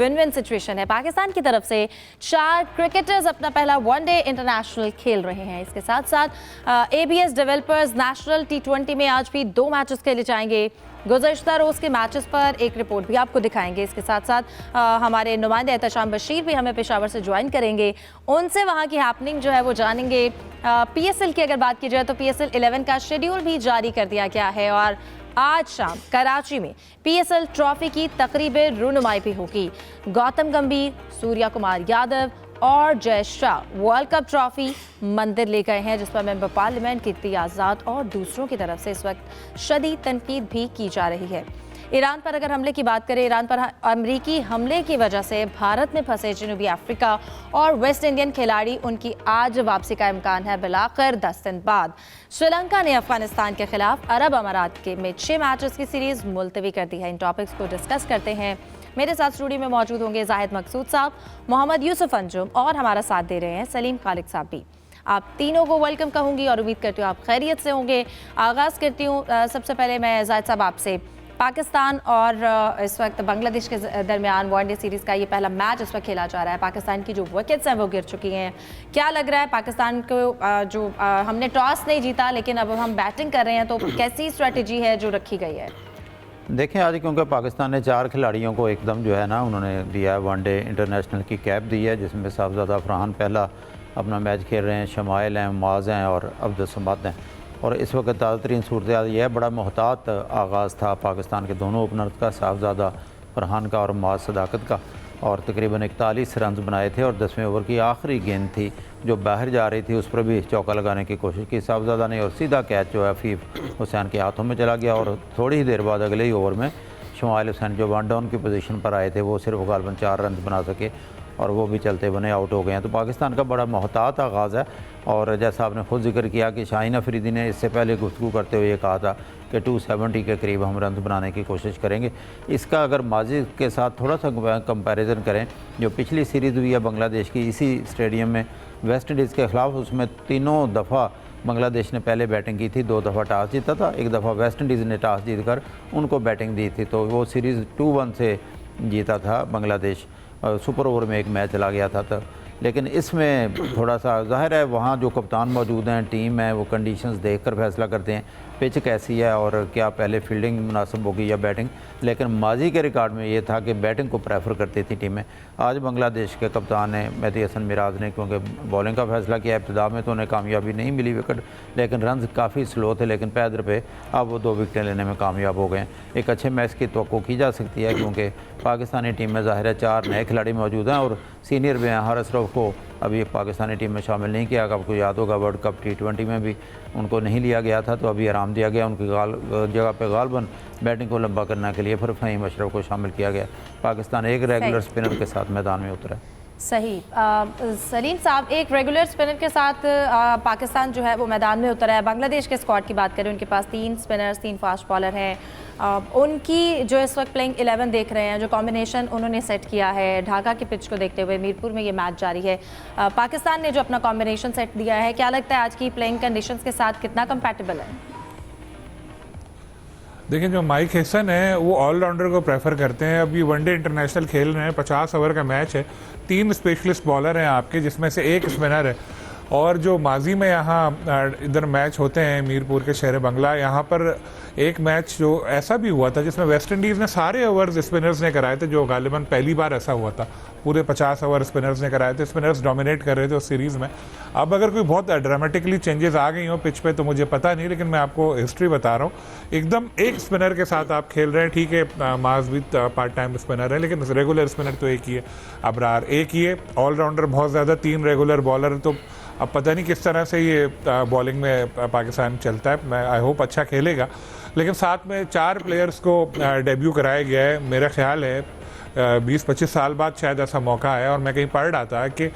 Win win situation है। पाकिस्तान की तरफ से 4 क्रिकेटर्स अपना पहला वनडे इंटरनेशनल खेल रहे हैं। इसके साथ साथ ABS डेवलपर्स नेशनल T20 में आज भी 2 मैचेस खेले जाएंगे। गुज़श्ता रोज़ के मैचेस पर एक रिपोर्ट भी आपको दिखाएंगे। इसके साथ साथ हमारे नुमाइंदे एहतशाम बशीर भी हमें पेशावर से ज्वाइन करेंगे, उनसे वहाँ की हैपनिंग जो है वो जानेंगे। PSL की अगर बात की जाए तो PSL 11 का शेड्यूल भी जारी कर दिया गया है और आज शाम कराची में PSL ट्रॉफी की तकरीबी रुनुमाई भी होगी। गौतम गंभीर, सूर्या कुमार यादव और Jay Shah world cup trophy मंदिर ले गए हैं, जिस पर मेंबर पार्लियामेंट कीर्ति आज़ाद और दूसरों की तरफ से इस वक्त शदीद तनकीद भी की जा रही है। ईरान पर अगर हमले की बात करें, ईरान पर अमरीकी हमले की वजह से भारत में फंसे जनूबी अफ्रीका और वेस्ट इंडियन खिलाड़ी, उनकी आज वापसी का इम्कान है बिलाखिर 10 दिन बाद। श्रीलंका ने अफगानिस्तान के खिलाफ अरब अमारात के में 6 मैचेस की सीरीज मुलतवी कर दी है। इन टॉपिक्स को डिस्कस करते हैं। मेरे साथ स्टूडियो में मौजूद होंगे जाहिद मकसूद साहब, मोहम्मद यूसुफ अंजुम और हमारा साथ दे रहे हैं सलीम खालिक साहब भी। आप तीनों को वेलकम कहूँगी और उम्मीद करती हूँ आप खैरियत से होंगे। आगाज़ करती हूँ सबसे पहले मैं जाहिद साहब आपसे। पाकिस्तान और इस वक्त बांग्लादेश के दरमियान वनडे सीरीज़ का ये पहला मैच इस वक्त खेला जा रहा है। पाकिस्तान की जो विकेट्स हैं वो गिर चुकी हैं। क्या लग रहा है पाकिस्तान को, जो हमने टॉस नहीं जीता लेकिन अब हम बैटिंग कर रहे हैं, तो कैसी स्ट्रेटजी है जो रखी गई है? देखें, आज क्योंकि पाकिस्तान ने 4 खिलाड़ियों को एकदम जो है ना उन्होंने दिया है, वनडे इंटरनेशनल की कैप दी है, जिसमें साहबजादा फरहान पहला अपना मैच खेल रहे हैं, शमाइल हैं, मुआज़ हैं और अब्दुल समद हैं। और इस वक्त ताज़ा तरीन सूरत यह बड़ा मोहतात आगाज़ था पाकिस्तान के दोनों ओपनर्स का, साहबजादा फरहान का और मुआज़ सदाकत का, और तकरीबन 41 रन बनाए थे। और 10वें ओवर की आखिरी गेंद थी जो बाहर जा रही थी, उस पर भी चौका लगाने की कोशिश की साहबजादा ने, और सीधा कैच जो है हफीफ हुसैन के हाथों में चला गया। और थोड़ी ही देर बाद अगले ही ओवर में शमाइल हुसैन जो 1 डाउन की पोजीशन पर आए थे, वो सिर्फ गालबन 4 रन बना सके और वो भी चलते बने आउट हो गए हैं। तो पाकिस्तान का बड़ा मोहतात आगाज़ है। और जैसा आपने खुद जिक्र किया कि शाहीन अफरीदी ने इससे पहले गुफ्तगू करते हुए ये कहा था कि 270 के करीब हम रन बनाने की कोशिश करेंगे। इसका अगर माजी के साथ थोड़ा सा कंपैरिजन करें, जो पिछली सीरीज़ हुई है बांग्लादेश की इसी स्टेडियम में वेस्ट इंडीज़ के ख़िलाफ़, उसमें तीनों दफ़ा बांग्लादेश ने पहले बैटिंग की थी, 2 दफ़ा टॉस जीता था, 1 दफ़ा वेस्ट इंडीज़ ने टॉस जीत कर उनको बैटिंग दी थी। तो वो सीरीज़ 2-1 से जीता था बांग्लादेश। सुपर ओवर में एक मैच चला गया था। तो लेकिन इसमें थोड़ा सा ज़ाहिर है वहाँ जो कप्तान मौजूद हैं, टीम है, वो कंडीशंस देखकर फैसला करते हैं पिच कैसी है और क्या पहले फील्डिंग मुनासिब होगी या बैटिंग। लेकिन माजी के रिकॉर्ड में ये था कि बैटिंग को प्रेफर करती थी टीमें। आज बांग्लादेश के कप्तान ने मेहदी हसन मिराज ने क्योंकि बॉलिंग का फैसला किया, इब्तिदा में तो उन्हें कामयाबी नहीं मिली विकेट, लेकिन रन काफ़ी स्लो थे, लेकिन पैदर पे अब वो 2 विकेटें लेने में कामयाब हो गए। एक अच्छे मैच की तवक्को की जा सकती है क्योंकि पाकिस्तानी टीम में ज़ाहिर है 4 नए खिलाड़ी मौजूद हैं और सीनियर भी हैं। हारिस रऊफ को अभी पाकिस्तानी टीम में शामिल नहीं किया, आपको याद होगा वर्ल्ड कप T20 में भी उनको नहीं लिया गया था, तो अभी आराम दिया गया। उनकी जगह पे गालबन बैटिंग को लंबा करने के लिए फिर फ़हीम अशरफ को शामिल किया गया। पाकिस्तान एक रेगुलर स्पिनर के साथ मैदान में उतरा है। सही। सलीम साहब, एक रेगुलर स्पिनर के साथ पाकिस्तान जो है वो मैदान में उतरा है। बांग्लादेश के स्क्वाड की बात करें, उनके पास 3 स्पिनर्स, 3 फास्ट बॉलर हैं। उनकी जो इस वक्त प्लेइंग 11 देख रहे हैं, जो कॉम्बिनेशन उन्होंने सेट किया है ढाका की पिच को देखते हुए, मीरपुर में ये मैच जारी है, पाकिस्तान ने जो अपना कॉम्बिनेशन सेट दिया है, क्या लगता है आज की प्लेइंग कंडीशंस के साथ कितना कंपैटिबल है? देखिए, जो माइक हेसन है वो ऑलराउंडर को प्रेफर करते हैं। अभी वनडे इंटरनेशनल खेल रहे हैं, 50 ओवर का मैच है, 3 स्पेशलिस्ट बॉलर हैं आपके, जिसमें से 1 स्पिनर है। और जो माजी में यहाँ इधर मैच होते हैं मीरपुर के शहर बंगला, यहाँ पर एक मैच जो ऐसा भी हुआ था जिसमें वेस्ट इंडीज़ ने सारे ओवर्स स्पिनर्स ने कराए थे, जो गालिबन पहली बार ऐसा हुआ था। पूरे 50 ओवर स्पिनर्स ने कराए थे, स्पिनर्स डोमिनेट कर रहे थे उस सीरीज़ में। अब अगर कोई बहुत ड्रामेटिकली चेंजेस आ गई हो पिच पे तो मुझे पता नहीं, लेकिन मैं आपको हिस्ट्री बता रहा हूँ। एकदम एक स्पिनर के साथ आप खेल रहे हैं, ठीक है, माज भी पार्ट टाइम स्पिनर है, लेकिन रेगुलर स्पिनर तो एक ही है, अबरार एक ही है, ऑलराउंडर बहुत ज़्यादा, 3 रेगुलर बॉलर। तो अब पता नहीं किस तरह से ये बॉलिंग में पाकिस्तान चलता है। मैं आई होप अच्छा खेलेगा, लेकिन साथ में 4 प्लेयर्स को डेब्यू कराया गया है। मेरा ख्याल है 20-25 साल बाद शायद ऐसा मौका है। और मैं कहीं पढ़ रहा था कि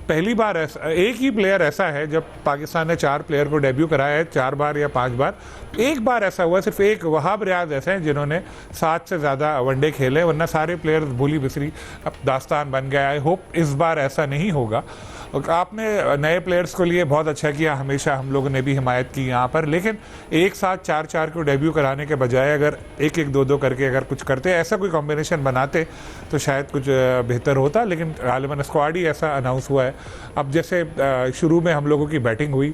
पहली बार ऐसा एक ही प्लेयर ऐसा है जब पाकिस्तान ने 4 प्लेयर को डेब्यू कराया है, 4 बार या 5 बार, एक बार ऐसा हुआ सिर्फ एक वहाब रियाज ऐसे हैं जिन्होंने 7 से ज़्यादा वनडे खेले, वरना सारे प्लेयर भूली बिसरी अब दास्तान बन गया। आई होप इस बार ऐसा नहीं होगा। आपने नए प्लेयर्स को लिए बहुत अच्छा किया, हमेशा हम लोगों ने भी हिमायत की यहाँ पर, लेकिन एक साथ 4-4 को डेब्यू कराने के बजाय अगर 1-1, 2-2 करके अगर कुछ करते, ऐसा कोई कॉम्बिनेशन बनाते तो शायद कुछ बेहतर होता, लेकिन गालिबन स्क्वाड ही ऐसा अनाउंस हुआ है। अब जैसे शुरू में हम लोगों की बैटिंग हुई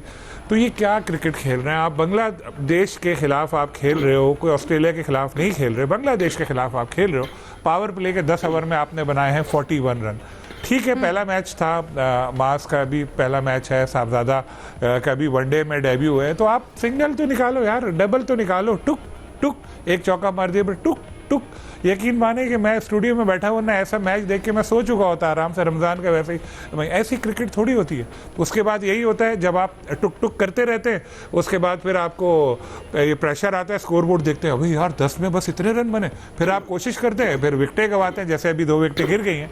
तो ये क्या क्रिकेट खेल रहे हैं आप? बांग्लादेश के खिलाफ आप खेल रहे हो, कोई ऑस्ट्रेलिया के खिलाफ नहीं खेल रहे, बांग्लादेश के खिलाफ आप खेल रहे हो। पावर प्ले के 10 ओवर में आपने बनाए हैं 41 रन। ठीक है, पहला मैच था, मास का भी पहला मैच है, साहबजादा का भी वनडे में डेब्यू है, तो आप सिंगल तो निकालो यार, डबल तो निकालो, टुक टुक एक चौका मार दिया, टुक टुक। यकीन माने कि मैं स्टूडियो में बैठा हुआ ना, ऐसा मैच देख के मैं सो चुका होता आराम से, रमज़ान का वैसे ही। ऐसी क्रिकेट थोड़ी होती है। उसके बाद यही होता है, जब आप टुक टुक करते रहते हैं उसके बाद फिर आपको ये प्रेशर आता है, स्कोर बोर्ड देखते हैं, भाई यार 10 में बस इतने रन बने, फिर आप कोशिश करते हैं, फिर विकटें गंवाते हैं, जैसे अभी 2 विकटें गिर गई हैं।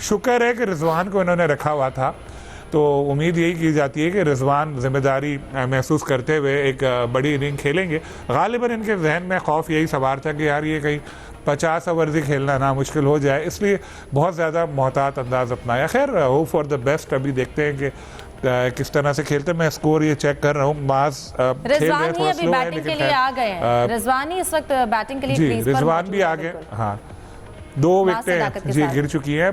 शुक्र है कि रिजवान को इन्होंने रखा हुआ था, तो उम्मीद यही की जाती है कि रिजवान जिम्मेदारी महसूस करते हुए एक बड़ी इनिंग खेलेंगे। गालिबन इनके जहन में खौफ यही सवार था कि यार ये कहीं 50 ओवर ही खेलना ना मुश्किल हो जाए, इसलिए बहुत ज़्यादा मोहतात अंदाज अपनाया। खैर, होप फॉर द बेस्ट। अभी देखते हैं कि किस तरह से खेलते हैं। मैं स्कोर ये चेक कर रहा हूँ, मास रिजवानी अभी बैटिंग के लिए आ गए हैं, रिजवानी इस वक्त बैटिंग के लिए जी, रिजवान भी आ गए। हाँ, 2 विकेटें जी गिर चुकी हैं,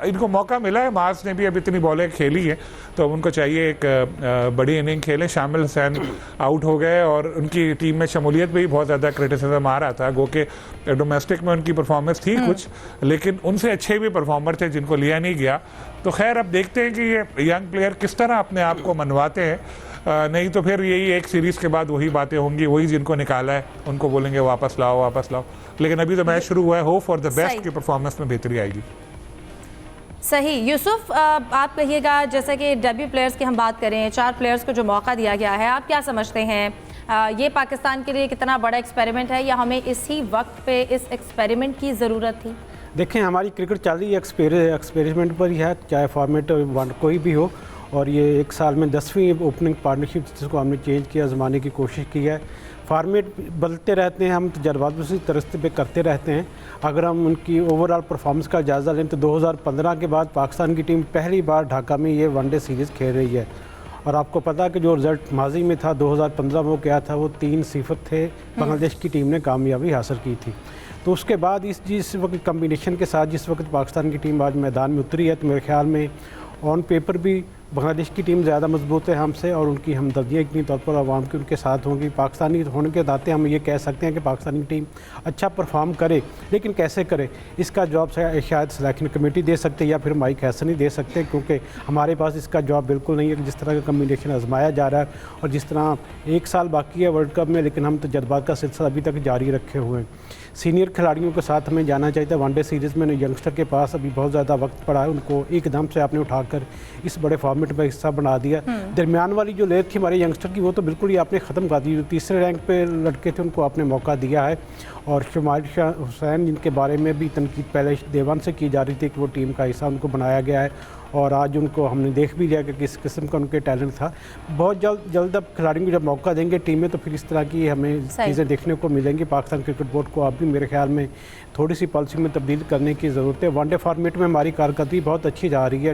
इनको मौका मिला है, मास ने भी अब इतनी बॉलें खेली है तो उनको चाहिए एक बड़ी इनिंग खेलें। शामिल हुसैन आउट हो गए और उनकी टीम में शमूलियत भी बहुत ज़्यादा क्रिटिसिज्म आ रहा था, गो के डोमेस्टिक में उनकी परफॉर्मेंस थी कुछ, लेकिन उनसे अच्छे भी परफॉर्मर थे जिनको लिया नहीं गया। तो खैर, अब देखते हैं कि ये यंग प्लेयर किस तरह अपने आप को मनवाते हैं, नहीं तो फिर यही एक सीरीज़ के बाद वही बातें होंगी, वही जिनको निकाला है उनको बोलेंगे वापस लाओ वापस लाओ। लेकिन अभी तो मैच शुरू हुआ है, होप फॉर द बेस्ट की परफॉर्मेंस में बेहतरी आएगी। सही। यूसुफ, आप कहिएगा, जैसे कि डेब्यू प्लेयर्स की हम बात करें, 4 प्लेयर्स को जो मौका दिया गया है, आप क्या समझते हैं ये पाकिस्तान के लिए कितना बड़ा एक्सपेरिमेंट है, या हमें इसी वक्त पे इस एक्सपेरिमेंट की ज़रूरत थी? देखें, हमारी क्रिकेट चल रही है एक्सपेरिमेंट पर ही है, चाहे फॉर्मेट कोई भी हो, और ये 1 साल में 10वीं ओपनिंग पार्टनरशिप जिसको हमने चेंज किया, आजमाने की कोशिश की है। फॉर्मेट बदलते रहते हैं, हम तजर्बात उसी तरह पे करते रहते हैं। अगर हम उनकी ओवरऑल परफॉर्मेंस का जायज़ा लें तो 2015 के बाद पाकिस्तान की टीम पहली बार ढाका में ये वनडे सीरीज़ खेल रही है, और आपको पता है कि जो रिज़ल्ट माजी में था 2015 में वो क्या था, वो 3-0 थे, बांग्लादेश की टीम ने कामयाबी हासिल की थी। तो उसके बाद जिस वक्त कम्बिनेशन के साथ जिस वक्त पाकिस्तान की टीम आज मैदान में उतरी है, तो मेरे ख्याल में ऑन पेपर भी बांग्लादेश की टीम ज़्यादा मजबूत है हमसे, और उनकी हमदर्दियाँ इतनी तौर पर आवाम की उनके साथ होंगी। पाकिस्तानी होने के नाते हम ये कह सकते हैं कि पाकिस्तानी टीम अच्छा परफॉर्म करे, लेकिन कैसे करे इसका जवाब शायद सिलेक्शन कमेटी दे सकते या फिर माइक हैसन ही दे सकते हैं, क्योंकि हमारे पास इसका जवाब बिल्कुल नहीं है कि जिस तरह का कम्बिनेशन आजमाया जा रहा है, और जिस तरह 1 साल बाकी है वर्ल्ड कप में, लेकिन हम तजर्बात का सिलसिला अभी तक जारी रखे हुए हैं। सीनियर खिलाड़ियों के साथ हमें जाना चाहिए था वनडे सीरीज़ में। यंगस्टर के पास अभी बहुत ज़्यादा वक्त पड़ा है, उनको एकदम से आपने उठाकर इस बड़े फॉर्मेट में हिस्सा बना दिया। दरमियान वाली जो लेयर थी हमारे यंगस्टर की, वो तो बिल्कुल ही आपने ख़त्म कर दी। जो तीसरे रैंक पे लड़के थे उनको आपने मौका दिया है, और शुमाइल हुसैन जिनके बारे में भी तनकीद पहले देवान से की जा रही थी कि वो टीम का हिस्सा उनको बनाया गया है, और आज उनको हमने देख भी लिया कि किस किस्म का उनके टैलेंट था। बहुत जल्द अब खिलाड़ियों को जब मौका देंगे टीम में, तो फिर इस तरह की हमें चीज़ें देखने को मिलेंगी। पाकिस्तान क्रिकेट बोर्ड को अब भी मेरे ख्याल में थोड़ी सी पॉलिसी में तब्दील करने की ज़रूरत है। वनडे फॉर्मेट में हमारी कारकर्दगी बहुत अच्छी जा रही है,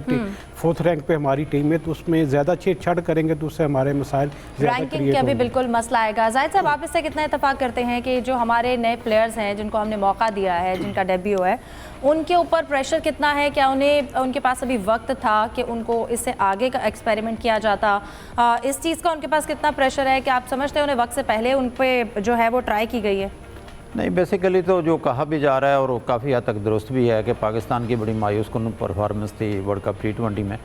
4th रैंक पे हमारी टीम है, तो उसमें ज़्यादा छेड़छाड़ करेंगे तो उससे हमारे मसाइल रैंकिंग का भी बिल्कुल मसला आएगा। जाहिद साहब, आप इससे कितना इत्तेफाक करते हैं कि जो हमारे नए प्लेयर्स हैं जिनको हमने मौका दिया है, जिनका डेब्यू है, उनके ऊपर प्रेशर कितना है? क्या उनके पास अभी वक्त था कि उनको इससे आगे का एक्सपेरिमेंट किया जाता? इस चीज़ का उनके पास कितना प्रेशर है कि आप समझते हैं उन्हें वक्त से पहले उन पर जो है वो ट्राई की गई है? नहीं, बेसिकली तो जो कहा भी जा रहा है और काफ़ी हद तक दुरुस्त भी है कि पाकिस्तान की बड़ी मायूसकुन परफॉर्मेंस थी वर्ल्ड कप T20 में,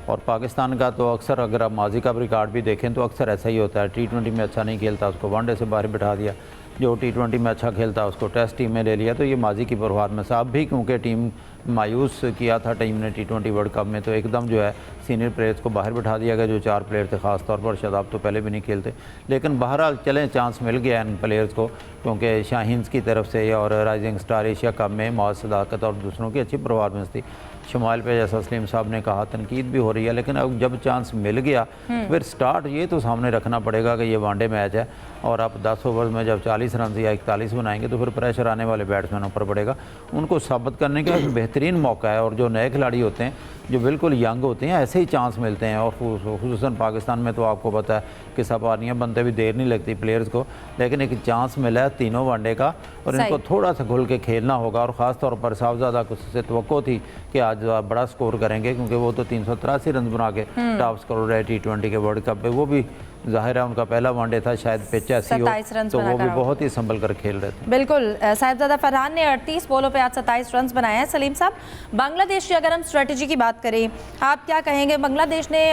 और पाकिस्तान का तो अक्सर अगर आप माजी का रिकॉर्ड भी देखें तो अक्सर ऐसा ही होता है। T20 में अच्छा नहीं खेलता उसको वनडे से बाहर बिठा दिया, जो T20 में अच्छा खेलता उसको टेस्ट टीम में ले लिया। तो ये माजी की परफॉर्मेंस अब भी, क्योंकि टीम मायूस किया था टीम ने T20 वर्ल्ड कप में, तो एकदम जो है सीनियर प्लेयर्स को बाहर बिठा दिया गया, जो 4 प्लेयर थे, ख़ास तौर पर शादाब तो पहले भी नहीं खेलते। लेकिन बहरहाल चलें, चांस मिल गया इन प्लेयर्स को, क्योंकि शाहीन्स की तरफ से और राइजिंग स्टार एशिया कप में मौज सदाकत और दूसरों की अच्छी परफॉर्मेंस थी। शुमाइल पे जैसा सलीम साहब ने कहा तनकीद भी हो रही है, लेकिन अब जब चांस मिल गया फिर स्टार्ट ये तो सामने रखना पड़ेगा कि ये वनडे मैच है और आप 10 ओवर में जब 40 रन या 41 बनाएंगे तो फिर प्रेशर आने वाले बैट्समैनों पर पड़ेगा। उनको साबित करने का एक बेहतरीन मौका है और जो नए खिलाड़ी होते हैं, जो बिल्कुल यंग होते हैं, ऐसे ही चांस मिलते हैं। और खुसूसन पाकिस्तान में तो आपको पता है कि सफारियाँ बनते भी देर नहीं लगती प्लेयर्स को, लेकिन एक चांस मिला है तीनों वनडे का और इनको थोड़ा सा खुल के खेलना होगा। और ख़ास तौर पर साहबजादा को से तवक्को थी कि आज बड़ा स्कोर करेंगे, क्योंकि वो तो 383 रन बना के टॉप स्कोर रहे T20 के वर्ल्ड कप पे। वो भी जाहिर है उनका पहला वनडे था, शायद पिच ऐसी हो तो वो भी बहुत ही संभल कर खेल रहे थे। बिल्कुल, साहिबजादा फरहान ने 38 बॉलों पे आज 27 रन बनाए हैं। सलीम साहब, बांग्लादेश की अगर हम स्ट्रेटजी की बात करें, आप क्या कहेंगे? बांग्लादेश ने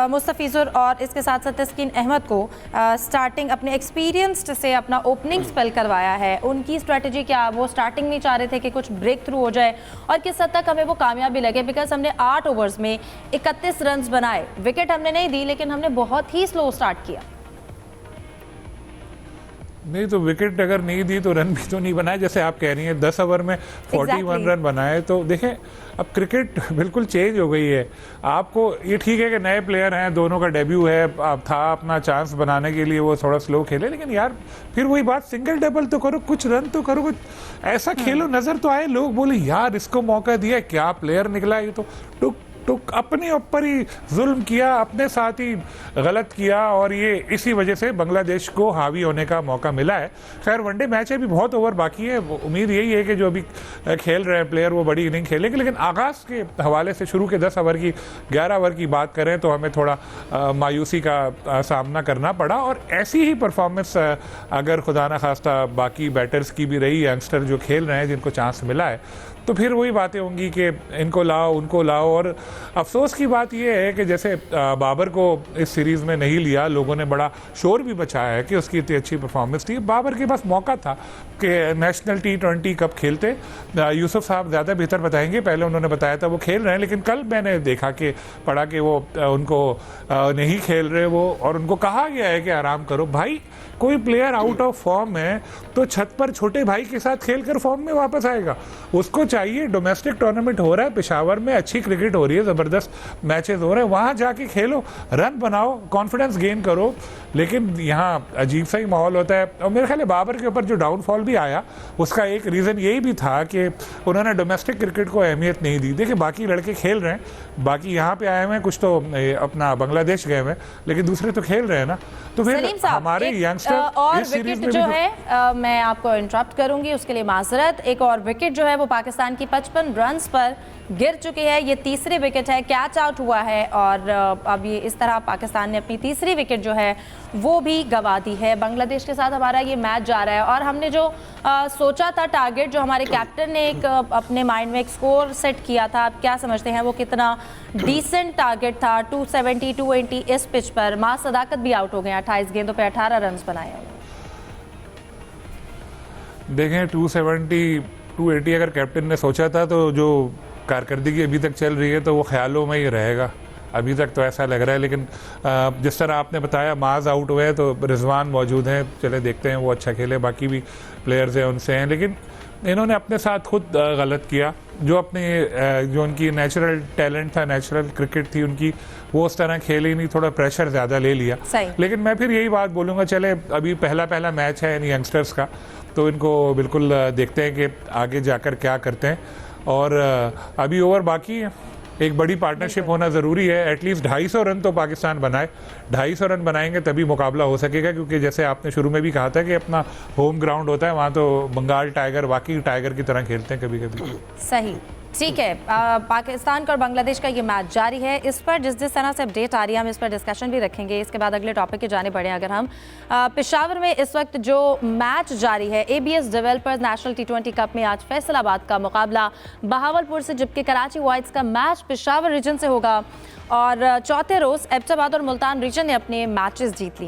मुस्तफिजुर और इसके साथ साथ तस्कीन अहमद को स्टार्टिंग अपने एक्सपीरियंस्ड से अपना ओपनिंग स्पेल करवाया है। उनकी स्ट्रेटजी क्या? वो स्टार्टिंग में चाह रहे थे कि कुछ ब्रेक थ्रू हो जाए और किस हद तक हमें वो कामयाबी लगे? बिकॉज हमने 8 ओवर्स में 31 रन बनाए, विकेट हमने नहीं दी, लेकिन हमने बहुत ही स्लो स्टार्ट किया। नहीं तो विकेट अगर नहीं दी तो रन भी तो नहीं बनाए, जैसे आप कह रही हैं 10 ओवर में 41 रन बनाए। तो देखें, अब क्रिकेट बिल्कुल चेंज हो गई है। आपको ये ठीक है कि नए प्लेयर हैं, दोनों का डेब्यू है, अब था अपना चांस बनाने के लिए वो थोड़ा स्लो खेले, लेकिन यार फिर वही बात, सिंगल डबल तो करो, कुछ रन तो करो, कुछ ऐसा खेलो नजर तो आए, लोग बोले यार इसको मौका दिया, क्या प्लेयर निकला, ये तो टुक अपने ऊपर ही जुल्म किया, अपने साथ ही गलत किया और ये इसी वजह से बांग्लादेश को हावी होने का मौका मिला है। खैर वनडे मैच है, अभी बहुत ओवर बाकी है। उम्मीद यही है कि जो अभी खेल रहे हैं प्लेयर वो बड़ी इनिंग खेलेंगे, लेकिन आगाज़ के हवाले से शुरू के 10 ओवर की 11 ओवर की बात करें तो हमें थोड़ा मायूसी का सामना करना पड़ा। और ऐसी ही परफॉर्मेंस अगर खुदा न खास्ता बाकी बैटर्स की भी रही, यंगस्टर जो खेल रहे हैं जिनको चांस मिला है, तो फिर वही बातें होंगी कि इनको लाओ उनको लाओ। और अफसोस की बात यह है कि जैसे बाबर को इस सीरीज़ में नहीं लिया, लोगों ने बड़ा शोर भी बचाया है कि उसकी इतनी अच्छी परफॉर्मेंस थी। बाबर के पास मौका था कि नेशनल T20 कब खेलते, यूसुफ साहब ज़्यादा बेहतर बताएंगे, पहले उन्होंने बताया था वो खेल रहे हैं, लेकिन कल मैंने देखा कि पढ़ा कि वो उनको नहीं खेल रहे वो, और उनको कहा गया है कि आराम करो। भाई कोई प्लेयर आउट ऑफ फॉर्म है तो छत पर छोटे भाई के साथ खेलकर फॉर्म में वापस आएगा। उसको चाहिए, डोमेस्टिक टूर्नामेंट हो रहा है पेशावर में, अच्छी क्रिकेट हो रही है, ज़बरदस्त मैचेस हो रहे हैं, वहाँ जाके खेलो, रन बनाओ, कॉन्फिडेंस गेन करो। लेकिन यहाँ अजीब सा ही माहौल होता है। और मेरे ख्याल है बाबर के ऊपर जो डाउनफॉल भी आया उसका एक रीज़न यही भी था कि उन्होंने डोमेस्टिक क्रिकेट को अहमियत नहीं दी। देखिए बाकी लड़के खेल रहे हैं, बाकी यहाँ पे आए हुए हैं, कुछ तो अपना बांग्लादेश गए हुए हैं, लेकिन दूसरे तो खेल रहे हैं ना। तो फिर हमारे यंगस्टर और विकेट जो है मैं आपको इंटरप्ट करूंगी, उसके लिए माजरत। एक और विकेट जो है वो पाकिस्तान की 55 रन्स पर गिर चुकी है, ये तीसरी विकेट है, कैच आउट हुआ है और अब ये इस तरह पाकिस्तान ने अपनी तीसरी विकेट जो है वो भी गंवा दी है। बांग्लादेश के साथ हमारा ये मैच जा रहा है और हमने जो सोचा था टारगेट, जो हमारे कैप्टन ने एक अपने माइंड में एक स्कोर सेट किया था, आप क्या समझते हैं वो कितना डिसेंट टारगेट था? 270 280 इस पिच पर मां सदाकत भी आउट हो गए, 28 गेंदों पे 18 रन बनाए हैं। देखें 270 280 अगर कैप्टन ने सोचा था तो जो कारकर्दगी अभी तक चल रही है तो वो ख्यालों में ही रहेगा, अभी तक तो ऐसा लग रहा है। लेकिन जिस तरह आपने बताया माज आउट हुए तो रिजवान मौजूद हैं, चले देखते हैं वो अच्छा खेले, बाकी भी प्लेयर्स हैं उनसे हैं, लेकिन इन्होंने अपने साथ खुद गलत किया। जो अपने जो उनकी नेचुरल टैलेंट था, नेचुरल क्रिकेट थी उनकी, वो उस तरह खेले ही नहीं, थोड़ा प्रेशर ज़्यादा ले लिया। लेकिन मैं फिर यही बात बोलूँगा, चले अभी पहला मैच है इन यंगस्टर्स का, तो इनको बिल्कुल देखते हैं कि आगे जाकर क्या करते हैं। और अभी ओवर बाकी है, एक बड़ी पार्टनरशिप होना ज़रूरी है। एटलीस्ट 250 रन तो पाकिस्तान बनाए, 250 रन बनाएंगे तभी मुकाबला हो सकेगा, क्योंकि जैसे आपने शुरू में भी कहा था कि अपना होम ग्राउंड होता है, वहाँ तो बंगाल टाइगर वाकई टाइगर की तरह खेलते हैं कभी कभी। सही, ठीक है। पाकिस्तान और बांग्लादेश का ये मैच जारी है। इस पर जिस तरह से अपडेट आ रही है हम इस पर डिस्कशन भी रखेंगे। इसके बाद अगले टॉपिक की जाने बढ़े, अगर हम पेशावर में इस वक्त जो मैच जारी है, ABS developers national T20 cup में आज फैसलाबाद का मुकाबला बहावलपुर से, जबकि कराची वाइट्स का मैच पेशावर रीजन से होगा। और चौथे रोज एबटाबाद और मुल्तान रीजन ने अपने मैचेस जीत लिए।